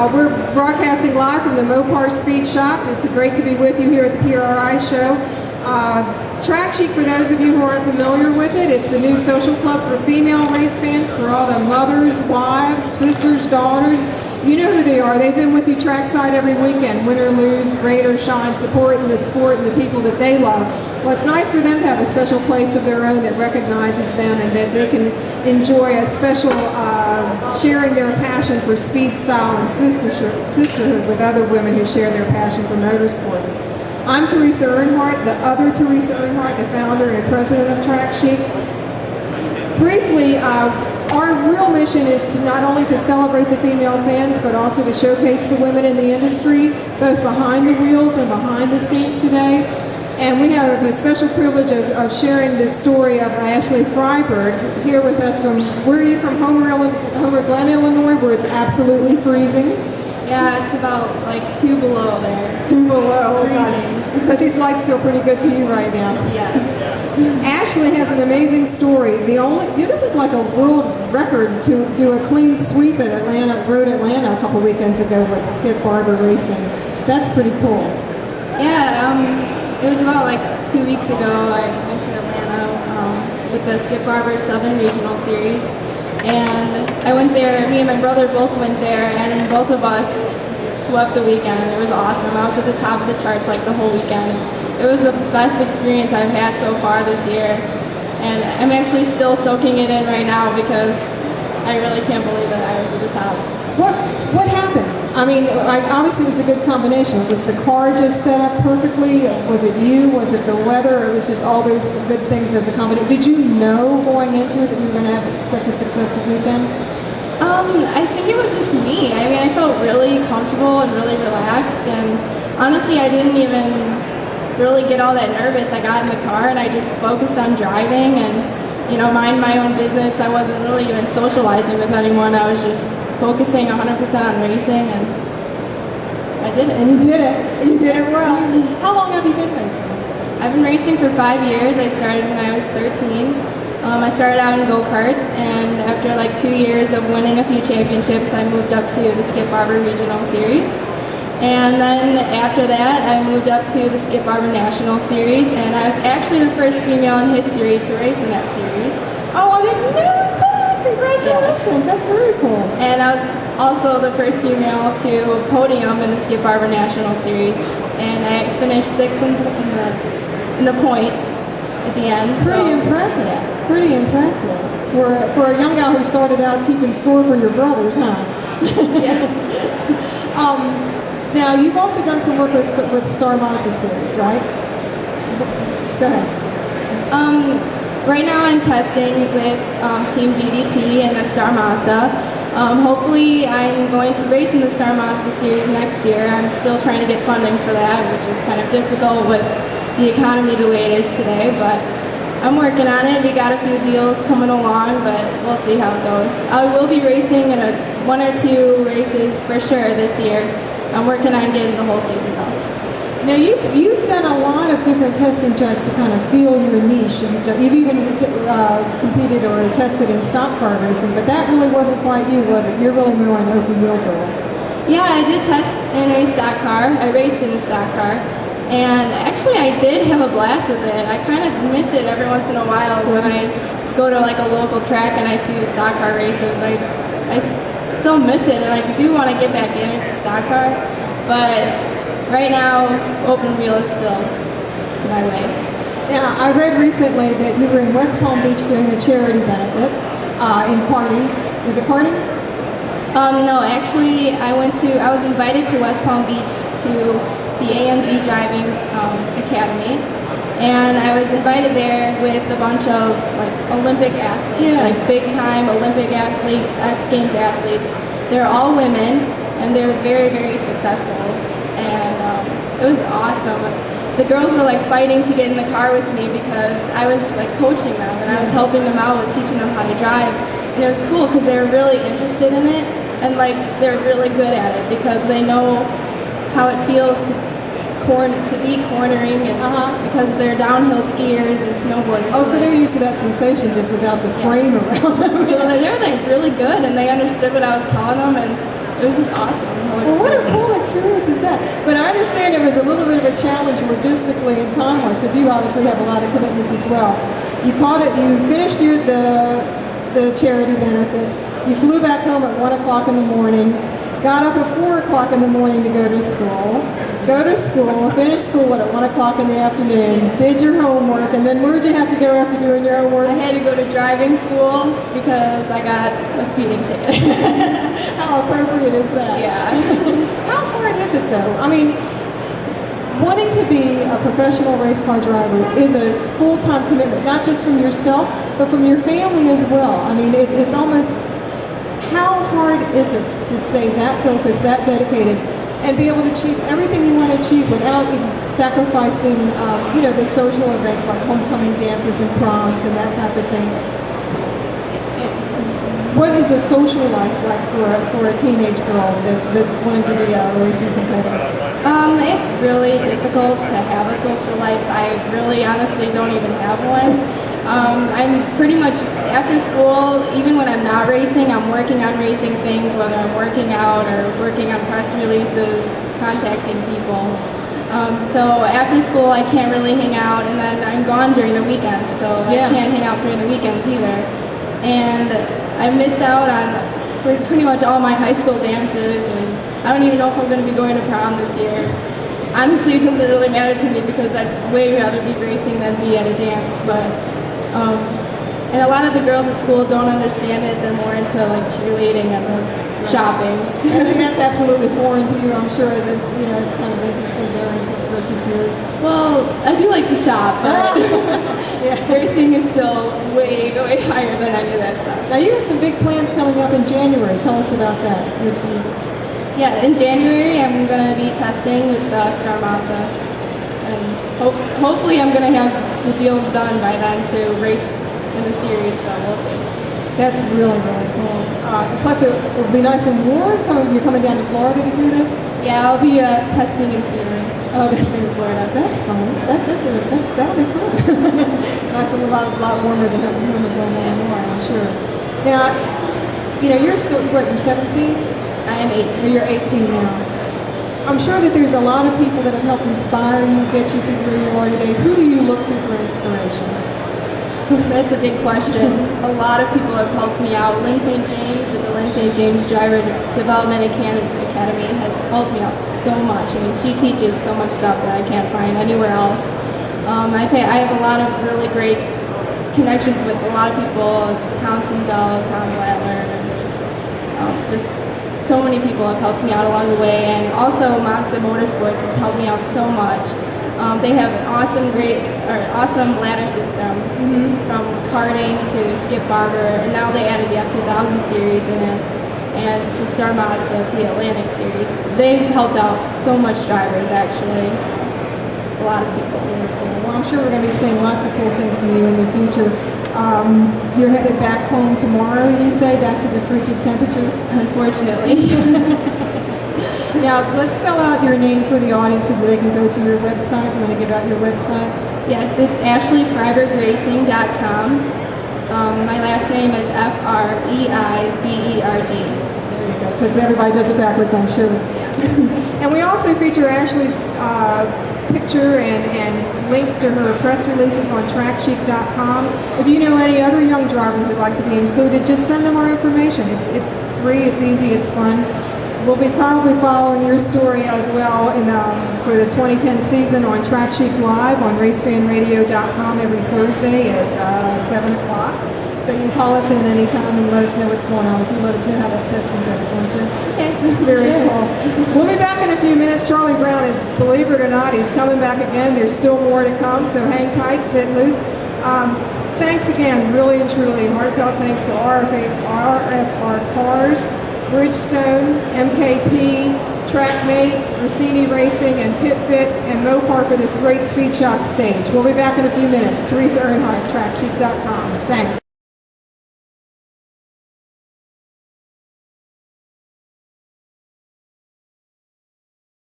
We're broadcasting live from the Mopar Speed Shop. It's great to be with you here at the PRI show. Track Chic, for those of you who aren't familiar with it, it's the new social club for female race fans, for all the mothers, wives, sisters, daughters. You know who they are. They've been with you trackside every weekend, win or lose, rain or shine, supporting the sport and the people that they love. Well, it's nice for them to have a special place of their own that recognizes them and that they can enjoy a special sharing their passion for speed, style, and sisterhood with other women who share their passion for motorsports. I'm Theresa Earnheart, the other Theresa Earnheart, the founder and president of Track Chic. Briefly, our real mission is to not only to celebrate the female fans, but also to showcase the women in the industry, both behind the wheels and behind the scenes today. And we have a special privilege of sharing this story of Ashley Freiberg here with us from, where are you from? Homer Glen, Illinois, where it's absolutely freezing. Yeah, it's about like 2 below there. 2 below, got it. So these lights feel pretty good to you right now. Yes. Ashley has an amazing story. This is like a world record to do a clean sweep at Road Atlanta a couple weekends ago with Skip Barber Racing. That's pretty cool. Yeah, it was about like 2 weeks ago. I went to Atlanta with the Skip Barber Southern Regional Series. And I went there, me and my brother both went there, and both of us swept the weekend. It was awesome. I was at the top of the charts like the whole weekend. It was the best experience I've had so far this year. And I'm actually still soaking it in right now because I really can't believe that I was at the top. What happened? I mean, obviously it was a good combination. Was the car just set up perfectly? Was it you? Was it the weather? It was just all those good things as a combination. Did you know going into it that you were going to have such a successful weekend? I think it was just me. I mean, I felt really comfortable and really relaxed, and honestly, I didn't even really get all that nervous. I got in the car and I just focused on driving and, mind my own business. I wasn't really even socializing with anyone. I was just focusing 100% on racing, and I did it. And you did it. You did it well. How long have you been racing? I've been racing for 5 years. I started when I was 13. I started out in go-karts, and after like 2 years of winning a few championships, I moved up to the Skip Barber Regional Series. And then after that, I moved up to the Skip Barber National Series, and I was actually the first female in history to race in that series. Oh, I didn't know that! Congratulations, that's very cool. And I was also the first female to podium in the Skip Barber National Series, and I finished 6th in the points at the end. Pretty impressive. Yeah. Pretty impressive for a young gal who started out keeping score for your brothers, huh? Yeah. Now you've also done some work with Star Mazda series, right? Go ahead. Right now I'm testing with Team GDT and the Star Mazda. Hopefully I'm going to race in the Star Mazda series next year. I'm still trying to get funding for that, which is kind of difficult with the economy the way it is today, but I'm working on it. We got a few deals coming along, but we'll see how it goes. I will be racing in 1 or 2 races for sure this year. I'm working on getting the whole season though. Now you've done a lot of different testing just to kind of feel your niche. You've even competed or tested in stock car racing, but that really wasn't quite you, was it? You're really more an open wheel girl. Yeah, I did test in a stock car. I raced in a stock car, and actually I did have a blast with it. I kind of miss it every once in a while when I go to like a local track and I see the stock car races. I still miss it, and I do want to get back in the stock car, but right now, open wheel is still my way. Now, I read recently that you were in West Palm Beach doing a charity benefit in karting. Was it karting? No, actually, I was invited to West Palm Beach to the AMG Driving Academy, and I was invited there with a bunch of like Olympic athletes, like big-time Olympic athletes, X Games athletes. They're all women, and they're very, very successful. And it was awesome. The girls were like fighting to get in the car with me because I was like coaching them and I was helping them out with teaching them how to drive. And it was cool because they were really interested in it, and like they're really good at it because they know how it feels to be cornering, and because they're downhill skiers and snowboarders. Oh, so they're used to that sensation just without the frame around them. So they were like really good, and they understood what I was telling them, and it was just awesome. Well, what a cool experience is that? But I understand it was a little bit of a challenge logistically and time-wise, because you obviously have a lot of commitments as well. You finished the charity benefit. You flew back home at 1 o'clock in the morning, got up at 4 o'clock in the morning to go to school, finish school at 1 o'clock in the afternoon, did your homework, and then where'd you have to go after doing your homework? I had to go to driving school because I got a speeding ticket. How appropriate is that? Yeah. How hard is it though? I mean, wanting to be a professional race car driver is a full-time commitment, not just from yourself, but from your family as well. I mean, it's almost, how hard is it to stay that focused, that dedicated, and be able to achieve everything you want to achieve without sacrificing, the social events like homecoming dances and proms and that type of thing? What is a social life like for a teenage girl that's wanting to be a racing competitor? It's really difficult to have a social life. I really honestly don't even have one. I'm pretty much, after school, even when I'm not racing, I'm working on racing things, whether I'm working out or working on press releases, contacting people. So after school, I can't really hang out, and then I'm gone during the weekends, so I can't hang out during the weekends either. And I missed out on pretty much all my high school dances, and I don't even know if I'm going to be going to prom this year. Honestly, it doesn't really matter to me because I'd way rather be racing than be at a dance, but and a lot of the girls at school don't understand it. They're more into like cheerleading and shopping. And that's absolutely foreign to you, I'm sure, that it's kind of interesting, their interest versus yours. Well, I do like to shop, but racing is still way higher than any of that stuff. Now you have some big plans coming up in January. Tell us about that. Yeah, in January I'm going to be testing with Star Mazda, and hopefully I'm going to have the deals done by then to race in the series, but we'll see. That's really, really cool. Plus, it'll be nice and warm. You're coming down to Florida to do this? Yeah, I'll be testing in Sebring. Oh, that's in Florida. That's fun. That'll be fun. Nice and a lot warmer than Illinois, I'm sure. Now, you're still, you're 17? I am 18. You're 18 now. I'm sure that there's a lot of people that have helped inspire you, get you to where you are today. Who do you look to for inspiration? That's a big question. A lot of people have helped me out. Lynn St. James with the Lynn St. James Driver Development Academy has helped me out so much. I mean, she teaches so much stuff that I can't find anywhere else. I have a lot of really great connections with a lot of people, Townsend Bell, Tom Blatler, and just so many people have helped me out along the way. And also Mazda Motorsports has helped me out so much. They have an awesome ladder system, from karting to Skip Barber, and now they added the F2000 series in it, and to Star Mazda to the Atlantic series. They've helped out so much drivers, actually. So a lot of people. Well, I'm sure we're going to be seeing lots of cool things from you in the future. You're headed back home tomorrow, you say, back to the frigid temperatures? Unfortunately. Now, let's spell out your name for the audience so that they can go to your website. You want to give out your website? Yes, it's ashleyfreibergracing.com. My last name is Freiberg. There you go, because everybody does it backwards, I'm sure. Yeah. And we also feature Ashley's picture and links to her press releases on trackchic.com. If you know any other young drivers that like to be included, just send them our information. It's free, it's easy, it's fun. We'll be probably following your story as well for the 2010 season on Track Chic Live on racefanradio.com every Thursday at 7 o'clock. So you can call us in anytime and let us know what's going on with you. Let us know how that testing goes, won't you? Okay. Very cool. We'll be back in a few minutes. Charlie Brown is, believe it or not, he's coming back again. There's still more to come, so hang tight, sit loose. Thanks again, really and truly. Heartfelt thanks to RFR Cars, Bridgestone, MKP, Trackmate, Rossini Racing, and PitFit, and Mopar for this great speed shop stage. We'll be back in a few minutes. Theresa Earnheart, TrackChic.com. Thanks.